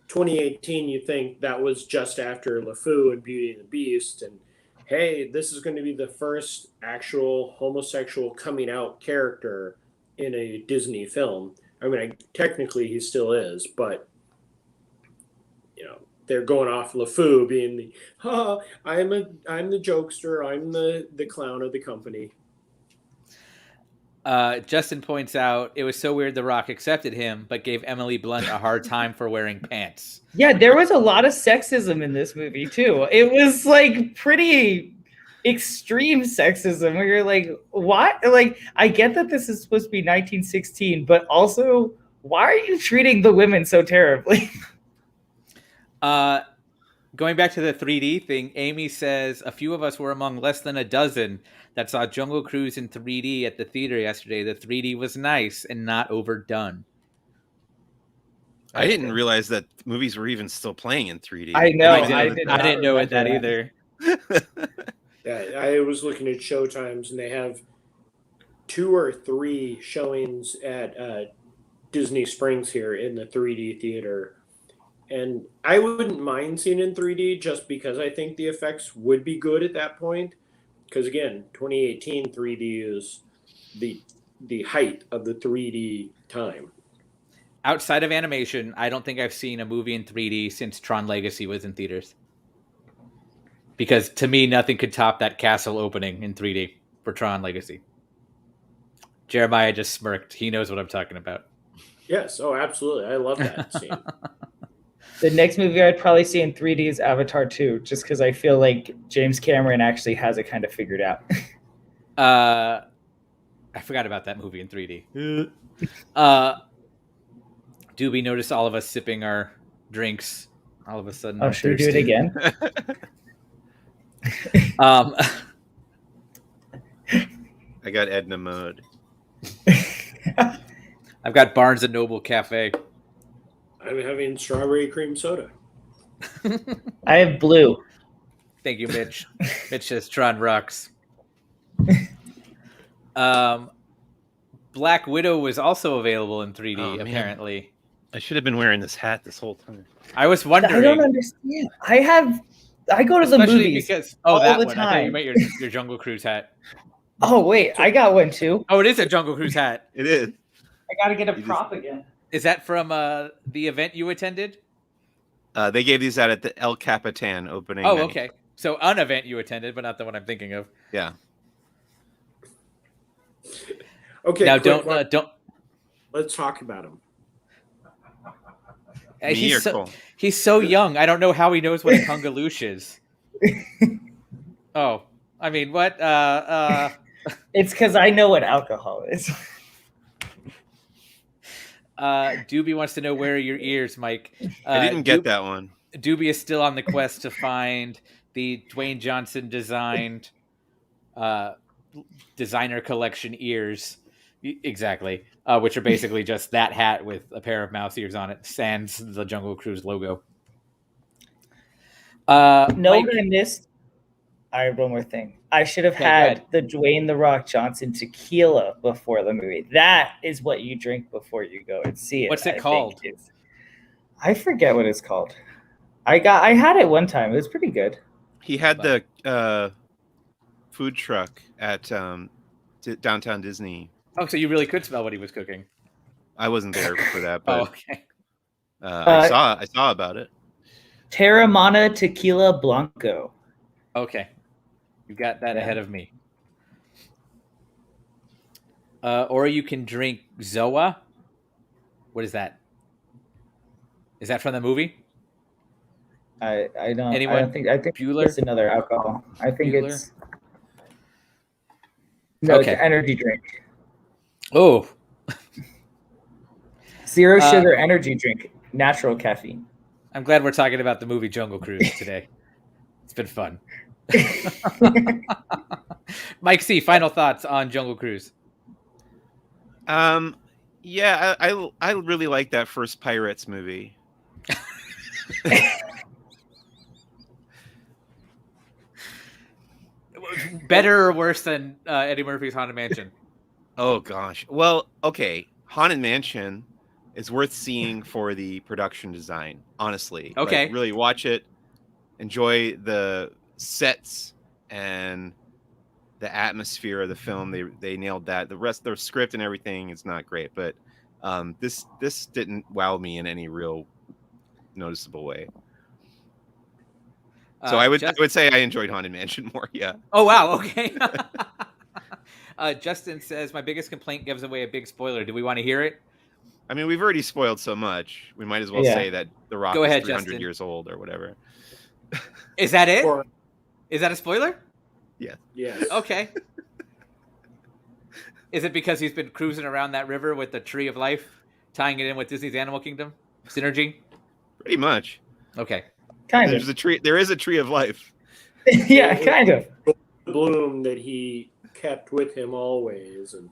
[SPEAKER 2] 2018, you think that was just after LeFou and Beauty and the Beast, and hey, this is going to be the first actual homosexual coming out character in a Disney film. I mean, technically he still is, but they're going off LeFou being the I'm the jokester, I'm the clown of the company.
[SPEAKER 3] Justin points out it was so weird The Rock accepted him, but gave Emily Blunt a hard time for wearing pants.
[SPEAKER 4] Yeah, there was a lot of sexism in this movie too. It was like pretty extreme sexism where you're like, what? Like, I get that this is supposed to be 1916, but also, why are you treating the women so terribly?
[SPEAKER 3] Going back to the 3D thing, Amy says a few of us were among less than a dozen that saw Jungle Cruise in 3D at the theater yesterday. The 3D was nice and not overdone.
[SPEAKER 1] I didn't realize that movies were even still playing in 3D.
[SPEAKER 4] I know.
[SPEAKER 3] I didn't know that either.
[SPEAKER 2] Yeah, I was looking at showtimes, and they have 2 or 3 showings at Disney Springs here in the 3D theater. And I wouldn't mind seeing it in 3D just because I think the effects would be good at that point. Because again, 2018 3D is the height of the 3D time.
[SPEAKER 3] Outside of animation, I don't think I've seen a movie in 3D since Tron Legacy was in theaters. Because to me, nothing could top that castle opening in 3D for Tron Legacy. Jeremiah just smirked. He knows what I'm talking about.
[SPEAKER 2] Yes, oh, absolutely. I love that scene.
[SPEAKER 4] The next movie I'd probably see in 3D is Avatar 2, just because I feel like James Cameron actually has it kind of figured out.
[SPEAKER 3] I forgot about that movie in 3D. Do we notice all of us sipping our drinks all of a sudden?
[SPEAKER 4] Oh, should we do it again?
[SPEAKER 1] I got Edna mode.
[SPEAKER 3] I've got Barnes & Noble Cafe.
[SPEAKER 2] I'm having strawberry cream soda.
[SPEAKER 4] I have blue.
[SPEAKER 3] Thank you, Mitch. Mitch says Tron rocks. Black Widow was also available in 3D, apparently.
[SPEAKER 1] I should have been wearing this hat this whole time.
[SPEAKER 3] I was wondering.
[SPEAKER 4] I don't understand. I go to the movies
[SPEAKER 3] because,
[SPEAKER 4] all
[SPEAKER 3] that
[SPEAKER 4] the
[SPEAKER 3] one.
[SPEAKER 4] time.
[SPEAKER 3] I thought you meant your Jungle Cruise hat.
[SPEAKER 4] Oh, wait. I got one, too.
[SPEAKER 3] Oh, it is a Jungle Cruise hat.
[SPEAKER 1] It is.
[SPEAKER 4] I got to get a prop again.
[SPEAKER 3] Is that from the event you attended?
[SPEAKER 1] They gave these out at the El Capitan opening.
[SPEAKER 3] Oh,
[SPEAKER 1] night.
[SPEAKER 3] okay. So an event you attended, but not the one I'm thinking of.
[SPEAKER 1] Yeah.
[SPEAKER 2] Okay.
[SPEAKER 3] Now don't.
[SPEAKER 2] Let's talk about him.
[SPEAKER 3] He's so young. I don't know how he knows what a kungaloosh is. Oh, I mean, what?
[SPEAKER 4] It's because I know what alcohol is.
[SPEAKER 3] Doobie wants to know where are your ears, Mike.
[SPEAKER 1] I didn't get that one.
[SPEAKER 3] Doobie is still on the quest to find the Dwayne Johnson designed designer collection ears. Exactly. Which are basically just that hat with a pair of mouse ears on it, sans the Jungle Cruise logo.
[SPEAKER 4] Mike, I missed. I have one more thing. I should have had the Dwayne "The Rock" Johnson tequila before the movie. That is what you drink before you go and see it.
[SPEAKER 3] What's it called?
[SPEAKER 4] I forget what it's called. I had it one time. It was pretty good.
[SPEAKER 1] He had the food truck at downtown Disney.
[SPEAKER 3] Oh, so you really could smell what he was cooking.
[SPEAKER 1] I wasn't there for that, but
[SPEAKER 3] okay.
[SPEAKER 1] I saw about it.
[SPEAKER 4] Terramana Tequila Blanco.
[SPEAKER 3] Okay. You got that ahead of me. Or you can drink Zoa. What is that? Is that from the movie?
[SPEAKER 4] I don't.
[SPEAKER 3] Anyone?
[SPEAKER 4] I think
[SPEAKER 3] Bueller?
[SPEAKER 4] it's another alcohol. I think
[SPEAKER 3] Bueller?
[SPEAKER 4] it's it's an energy drink.
[SPEAKER 3] Oh.
[SPEAKER 4] Zero sugar energy drink, natural caffeine.
[SPEAKER 3] I'm glad we're talking about the movie Jungle Cruise today. It's been fun. Mike C, final thoughts on Jungle Cruise.
[SPEAKER 1] Yeah, I really like that first Pirates movie.
[SPEAKER 3] Better or worse than Eddie Murphy's Haunted Mansion?
[SPEAKER 1] Oh gosh. Well, okay. Haunted Mansion is worth seeing for the production design, honestly.
[SPEAKER 3] Okay.
[SPEAKER 1] Like, really watch it, enjoy the sets and the atmosphere of the film. They nailed that. The rest, their script and everything is not great, but this didn't wow me in any real noticeable way. So I would say I enjoyed Haunted Mansion more. Yeah.
[SPEAKER 3] Oh wow. Okay. Justin says my biggest complaint gives away a big spoiler. Do we want to hear it?
[SPEAKER 1] I mean, we've already spoiled so much. We might as well say that The Rock is 300
[SPEAKER 3] Justin.
[SPEAKER 1] years old or whatever.
[SPEAKER 3] Is that it? Is that a spoiler?
[SPEAKER 1] Yeah.
[SPEAKER 2] Yes.
[SPEAKER 3] Okay. Is it because he's been cruising around that river with the Tree of Life, tying it in with Disney's Animal Kingdom synergy?
[SPEAKER 1] Pretty much.
[SPEAKER 3] Okay.
[SPEAKER 4] Kind
[SPEAKER 1] There's
[SPEAKER 4] of.
[SPEAKER 1] a tree. There is a tree of life.
[SPEAKER 4] Yeah, kind of.
[SPEAKER 2] Bloom that he kept with him always, and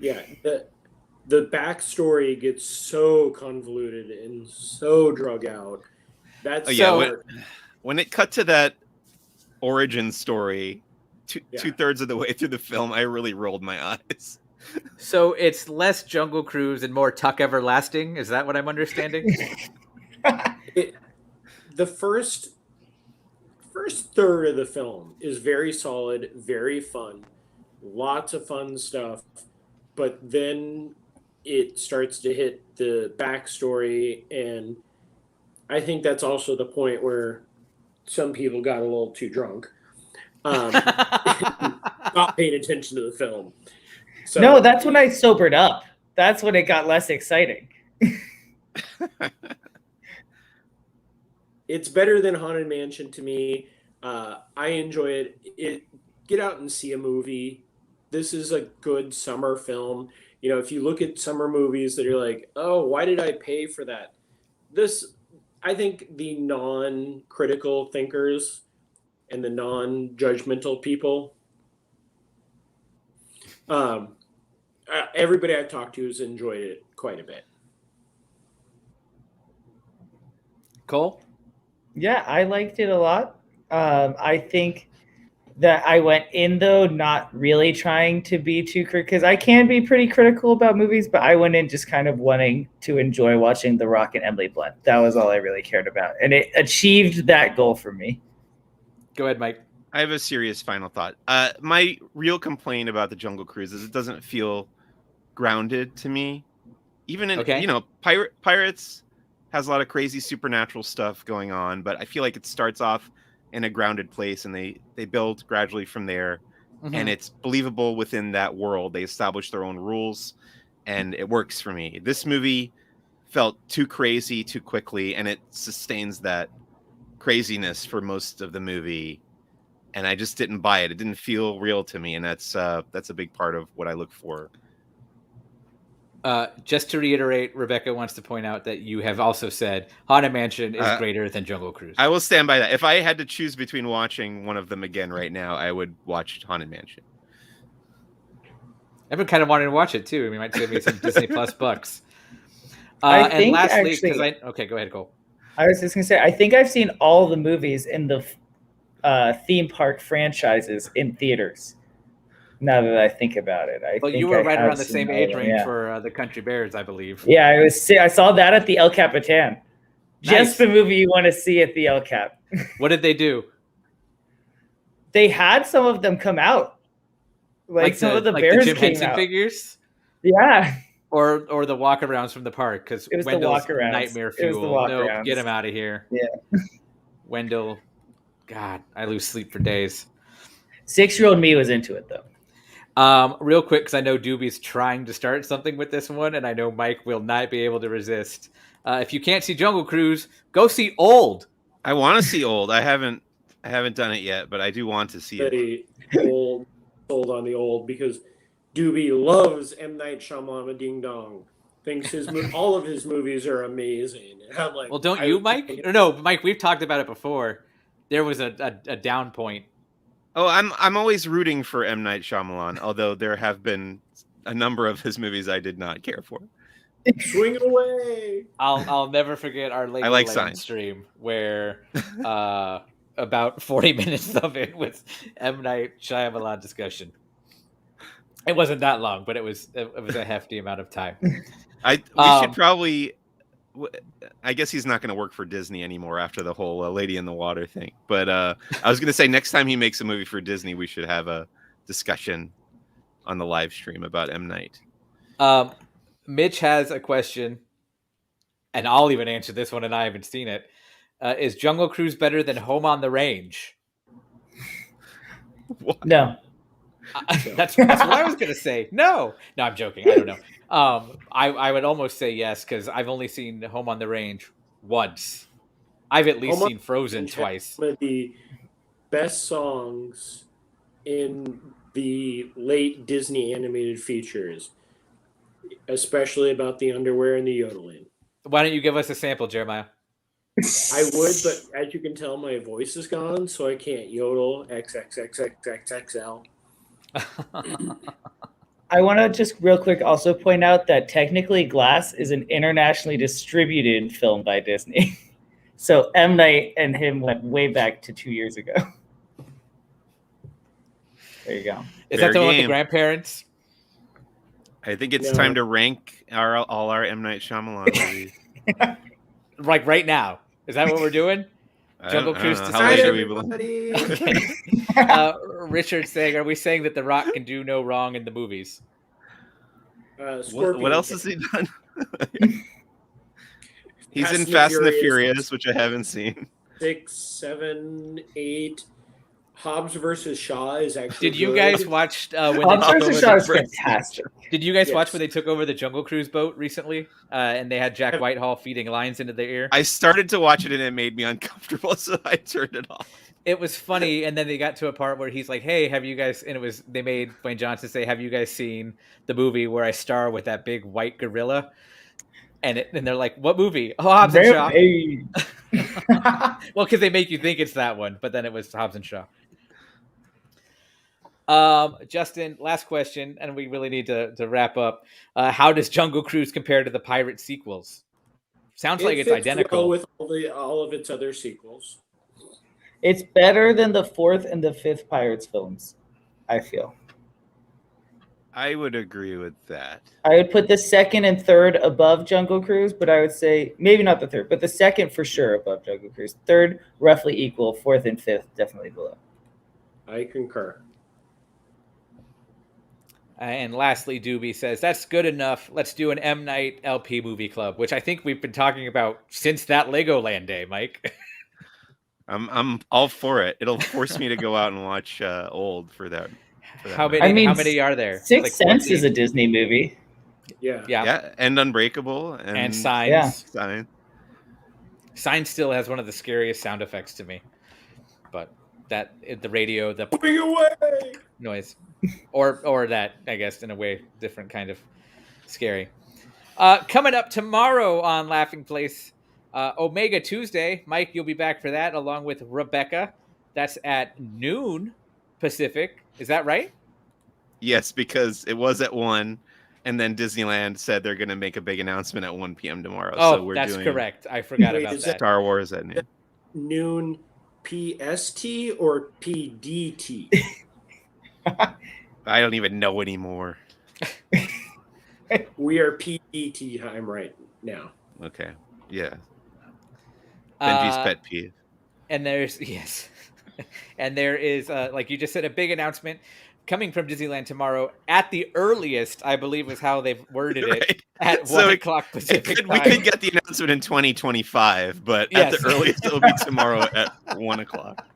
[SPEAKER 2] yeah, the backstory gets so convoluted and so drug out. That's
[SPEAKER 1] Oh yeah,
[SPEAKER 3] So-
[SPEAKER 1] when it cut to that origin story,
[SPEAKER 2] Yeah.
[SPEAKER 1] 2/3 of the way through the film, I really rolled my eyes.
[SPEAKER 3] So it's less Jungle Cruise and more Tuck Everlasting. Is that what I'm understanding?
[SPEAKER 2] The first third of the film is very solid, very fun, lots of fun stuff, but then it starts to hit the backstory, and I think that's also the point where some people got a little too drunk, not paying attention to the film. So,
[SPEAKER 4] No, that's when I sobered up. That's when it got less exciting.
[SPEAKER 2] it's better than Haunted Mansion to me. I enjoy it. Get out and see a movie. This is a good summer film. You know, if you look at summer movies that are like, oh, why did I pay for that? I think the non-critical thinkers and the non-judgmental people, everybody I've talked to has enjoyed it quite a bit.
[SPEAKER 3] Cole?
[SPEAKER 4] Yeah, I liked it a lot. I think that I went in though not really trying to be too critical, because I can be pretty critical about movies, but I went in just kind of wanting to enjoy watching The Rock and Emily Blunt. That was all I really cared about, and it achieved that goal for me.
[SPEAKER 3] Go ahead, Mike.
[SPEAKER 1] I have a serious final thought. My real complaint about the Jungle Cruise is it doesn't feel grounded to me. Even in Pirates has a lot of crazy supernatural stuff going on, but I feel like it starts off in a grounded place and they build gradually from there, and it's believable within that world. They establish their own rules and it works for me. This movie felt too crazy too quickly, and it sustains that craziness for most of the movie, and I just didn't buy it. It didn't feel real to me, and that's a big part of what I look for.
[SPEAKER 3] Just to reiterate, Rebecca wants to point out that you have also said Haunted Mansion is greater than Jungle Cruise.
[SPEAKER 1] I will stand by that. If I had to choose between watching one of them again right now, I would watch Haunted Mansion.
[SPEAKER 3] I've been kind of wanting to watch it too. I mean, it might save me some Disney Plus bucks.
[SPEAKER 4] I
[SPEAKER 3] and
[SPEAKER 4] think
[SPEAKER 3] lastly,
[SPEAKER 4] actually,
[SPEAKER 3] okay, go ahead, Cole.
[SPEAKER 4] I was just gonna say, I think I've seen all the movies in the theme park franchises in theaters. Now that I think about it, I think
[SPEAKER 3] you were right
[SPEAKER 4] have
[SPEAKER 3] around the
[SPEAKER 4] seen
[SPEAKER 3] same
[SPEAKER 4] all of
[SPEAKER 3] age
[SPEAKER 4] them,
[SPEAKER 3] range
[SPEAKER 4] yeah.
[SPEAKER 3] for the Country Bears, I believe.
[SPEAKER 4] Yeah, I saw that at the El Capitan.
[SPEAKER 3] Nice.
[SPEAKER 4] Just the movie you want to see at the El Cap.
[SPEAKER 3] What did they do?
[SPEAKER 4] They had some of them come out. Like some of the bears
[SPEAKER 3] the Jim
[SPEAKER 4] came
[SPEAKER 3] Henson
[SPEAKER 4] out.
[SPEAKER 3] figures?
[SPEAKER 4] Yeah.
[SPEAKER 3] Or the walkarounds from the park, because
[SPEAKER 4] It was
[SPEAKER 3] Wendell's
[SPEAKER 4] the walkarounds.
[SPEAKER 3] nightmare
[SPEAKER 4] It was the
[SPEAKER 3] fuel. Nope,
[SPEAKER 4] walkarounds.
[SPEAKER 3] get him out of here.
[SPEAKER 4] Yeah.
[SPEAKER 3] Wendell, God, I lose sleep for days.
[SPEAKER 4] 6-year-old me was into it though.
[SPEAKER 3] Real quick, because I know Doobie's trying to start something with this one, and I know Mike will not be able to resist. If you can't see Jungle Cruise, go see Old.
[SPEAKER 1] I want to see Old. I haven't done it yet, but I do want to see it.
[SPEAKER 2] Old on the old, because Doobie loves M. Night Shyamalan Ding Dong. Thinks all of his movies are amazing. And I'm like,
[SPEAKER 3] well, don't you, Mike? Or no, Mike. We've talked about it before. There was a down point.
[SPEAKER 1] Oh, I'm always rooting for M. Night Shyamalan, although there have been a number of his movies I did not care for.
[SPEAKER 2] Swing away.
[SPEAKER 3] I'll never forget our late stream where about 40 minutes of it was M. Night Shyamalan discussion. It wasn't that long, but it was a hefty amount of time.
[SPEAKER 1] We should probably. I guess he's not going to work for Disney anymore after the whole Lady in the Water thing. But I was going to say, next time he makes a movie for Disney, we should have a discussion on the live stream about M. Night.
[SPEAKER 3] Mitch has a question, and I'll even answer this one, and I haven't seen it. Is Jungle Cruise better than Home on the Range?
[SPEAKER 1] What?
[SPEAKER 4] No.
[SPEAKER 3] That's what I was going to say. No, I'm joking. I don't know. I would almost say yes, because I've only seen Home on the Range once. I've at least seen Frozen twice.
[SPEAKER 2] One of the best songs in the late Disney animated features, especially about the underwear and the yodeling.
[SPEAKER 3] Why don't you give us a sample, Jeremiah?
[SPEAKER 2] I would, but as you can tell, my voice is gone, so I can't yodel XXXXXXL.
[SPEAKER 4] I want to just real quick also point out that technically Glass is an internationally distributed film by Disney. So M. Night and him went way back to 2 years ago. There you go.
[SPEAKER 3] Is
[SPEAKER 1] Fair
[SPEAKER 3] that the one with the
[SPEAKER 1] game.
[SPEAKER 3] grandparents?
[SPEAKER 1] I think it's
[SPEAKER 2] No.
[SPEAKER 1] time to rank all our M. Night Shyamalan movies.
[SPEAKER 3] Like right now. Is that what we're doing? Jungle
[SPEAKER 1] I
[SPEAKER 3] Cruise
[SPEAKER 1] don't
[SPEAKER 3] to
[SPEAKER 1] know. How
[SPEAKER 2] Hi,
[SPEAKER 1] late
[SPEAKER 3] Sunset.
[SPEAKER 1] are we belong?
[SPEAKER 2] everybody.
[SPEAKER 3] Richard's saying, are we saying that The Rock can do no wrong in the movies?
[SPEAKER 2] Scorpion
[SPEAKER 1] What else
[SPEAKER 2] King.
[SPEAKER 1] has he done? He's
[SPEAKER 2] Fast
[SPEAKER 1] in
[SPEAKER 2] and the
[SPEAKER 1] Fast and the
[SPEAKER 2] Furious.
[SPEAKER 1] Furious, which I haven't seen.
[SPEAKER 2] 6, 7, 8. Hobbs versus Shaw is actually.
[SPEAKER 3] Did you
[SPEAKER 2] good.
[SPEAKER 3] guys watch when they
[SPEAKER 4] Hobbs
[SPEAKER 3] took
[SPEAKER 4] versus
[SPEAKER 3] over
[SPEAKER 4] Shaw is
[SPEAKER 3] the,
[SPEAKER 4] fantastic.
[SPEAKER 3] Did you guys watch
[SPEAKER 2] Yes.
[SPEAKER 3] when they took over the Jungle Cruise boat recently? And they had Jack Whitehall feeding lines into their ear.
[SPEAKER 1] I started to watch it and it made me uncomfortable, so I turned it off.
[SPEAKER 3] It was funny, and then they got to a part where he's like, "Hey, have you guys?" And they made Dwayne Johnson say, "Have you guys seen the movie where I star with that big white gorilla?" And they're like, "What movie?" Oh, Hobbs and Shaw.
[SPEAKER 4] Hey.
[SPEAKER 3] Well, because they make you think it's that one, but then it was Hobbs and Shaw. Justin, last question, and we really need to wrap up. How does Jungle Cruise compare to the pirate sequels? Sounds like it's
[SPEAKER 2] fits
[SPEAKER 3] identical.
[SPEAKER 2] well with all of its other sequels.
[SPEAKER 4] It's better than the 4th and the 5th Pirates films, I feel.
[SPEAKER 1] I would agree with that.
[SPEAKER 4] I would put the 2nd and 3rd above Jungle Cruise, but I would say maybe not the 3rd, but the 2nd for sure above Jungle Cruise. 3rd, roughly equal. 4th and 5th, definitely below.
[SPEAKER 2] I concur.
[SPEAKER 3] And lastly, Doobie says, that's good enough. Let's do an M. Night LP movie club, which I think we've been talking about since that Legoland day, Mike.
[SPEAKER 1] I'm all for it. It'll force me to go out and watch Old for that.
[SPEAKER 3] How many?
[SPEAKER 4] I mean,
[SPEAKER 3] how many are there?
[SPEAKER 4] Sixth
[SPEAKER 3] Like
[SPEAKER 4] Sense
[SPEAKER 3] 14?
[SPEAKER 4] is a Disney movie.
[SPEAKER 2] Yeah.
[SPEAKER 3] Yeah.
[SPEAKER 1] And Unbreakable
[SPEAKER 3] And Signs.
[SPEAKER 4] Yeah.
[SPEAKER 1] Sign.
[SPEAKER 3] Signs still has one of the scariest sound effects to me. But the radio, the
[SPEAKER 2] Moving away.
[SPEAKER 3] noise. Or that, I guess, in a way, different kind of scary. Coming up tomorrow on Laughing Place, Omega Tuesday. Mike, you'll be back for that along with Rebecca. That's at noon Pacific. Is that right?
[SPEAKER 1] Yes, because it was at 1, and then Disneyland said they're going to make a big announcement at 1 p.m. tomorrow.
[SPEAKER 3] Oh,
[SPEAKER 1] so we're
[SPEAKER 3] that's
[SPEAKER 1] doing
[SPEAKER 3] correct. I forgot
[SPEAKER 2] Wait,
[SPEAKER 3] about
[SPEAKER 2] is
[SPEAKER 3] that.
[SPEAKER 1] Star Wars at noon.
[SPEAKER 2] Noon PST or PDT?
[SPEAKER 1] I don't even know anymore.
[SPEAKER 2] We are PDT time right now.
[SPEAKER 1] Okay. Yeah. Benji's
[SPEAKER 3] Uh,
[SPEAKER 1] pet peeve.
[SPEAKER 3] And there's and there is like you just said, a big announcement coming from Disneyland tomorrow at the earliest, I believe is how they've worded it,
[SPEAKER 1] Right.
[SPEAKER 3] at
[SPEAKER 1] So
[SPEAKER 3] 1 o'clock Pacific
[SPEAKER 1] We
[SPEAKER 3] time.
[SPEAKER 1] could get the announcement in 2025, but
[SPEAKER 3] Yes.
[SPEAKER 1] at the earliest it'll be tomorrow at 1 o'clock.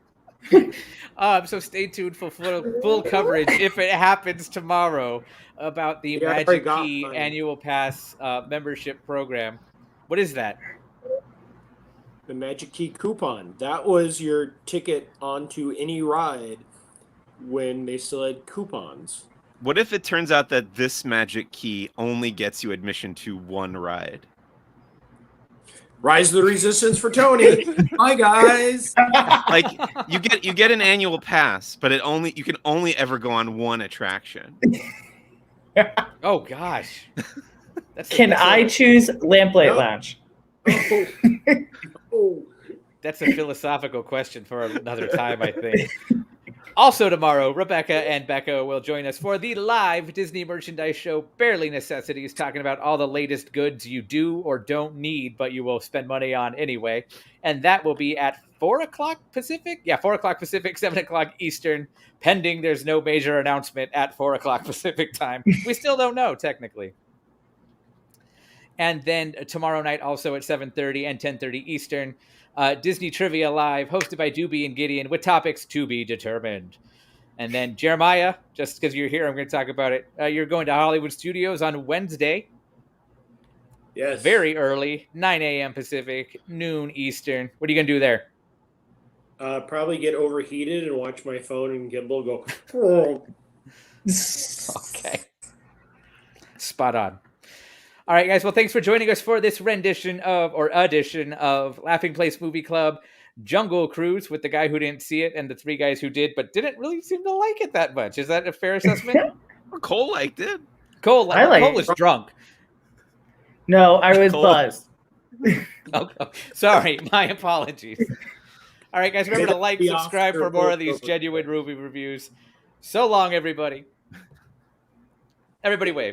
[SPEAKER 3] So stay tuned for full coverage if it happens tomorrow about the
[SPEAKER 2] Yeah, I
[SPEAKER 3] Magic
[SPEAKER 2] got
[SPEAKER 3] Key
[SPEAKER 2] mine.
[SPEAKER 3] annual pass membership program. What is that?
[SPEAKER 2] The Magic Key coupon. That was your ticket onto any ride when they still had coupons.
[SPEAKER 1] What if it turns out that this Magic Key only gets you admission to one ride?
[SPEAKER 2] Rise of the Resistance for Tony. Hi guys.
[SPEAKER 1] Like you get an annual pass, but you can only ever go on one attraction.
[SPEAKER 3] Oh gosh.
[SPEAKER 4] Can I choose Lamplight
[SPEAKER 2] No.
[SPEAKER 4] Lounge?
[SPEAKER 2] Oh.
[SPEAKER 3] That's a philosophical question for another time, I think. Also tomorrow, Rebecca and Becca will join us for the live Disney merchandise show, Barely Necessities, talking about all the latest goods you do or don't need, but you will spend money on anyway. And that will be at 4 o'clock Pacific? Yeah, 4 o'clock Pacific, 7 o'clock Eastern, pending there's no major announcement at 4 o'clock Pacific time. We still don't know, technically. And then tomorrow night, also at 7:30 and 10:30 Eastern, Disney Trivia Live, hosted by Doobie and Gideon, with topics to be determined. And then Jeremiah, just because you're here, I'm going to talk about it. You're going to Hollywood Studios on Wednesday,
[SPEAKER 2] Yes.
[SPEAKER 3] very early, 9 a.m. Pacific, noon Eastern. What are you going to do there?
[SPEAKER 2] Probably get overheated and watch my phone and gimbal go. Oh.
[SPEAKER 3] Okay. Spot on. All right, guys. Well, thanks for joining us for this edition of Laughing Place Movie Club Jungle Cruise with the guy who didn't see it and the three guys who did, but didn't really seem to like it that much. Is that a fair assessment?
[SPEAKER 1] Cole liked it.
[SPEAKER 3] Cole was drunk.
[SPEAKER 4] No, I was
[SPEAKER 1] Cole.
[SPEAKER 4] buzzed.
[SPEAKER 3] Oh, sorry, my apologies. All right, guys. Remember to like, subscribe for more of these genuine movie reviews. So long, everybody. Everybody wave.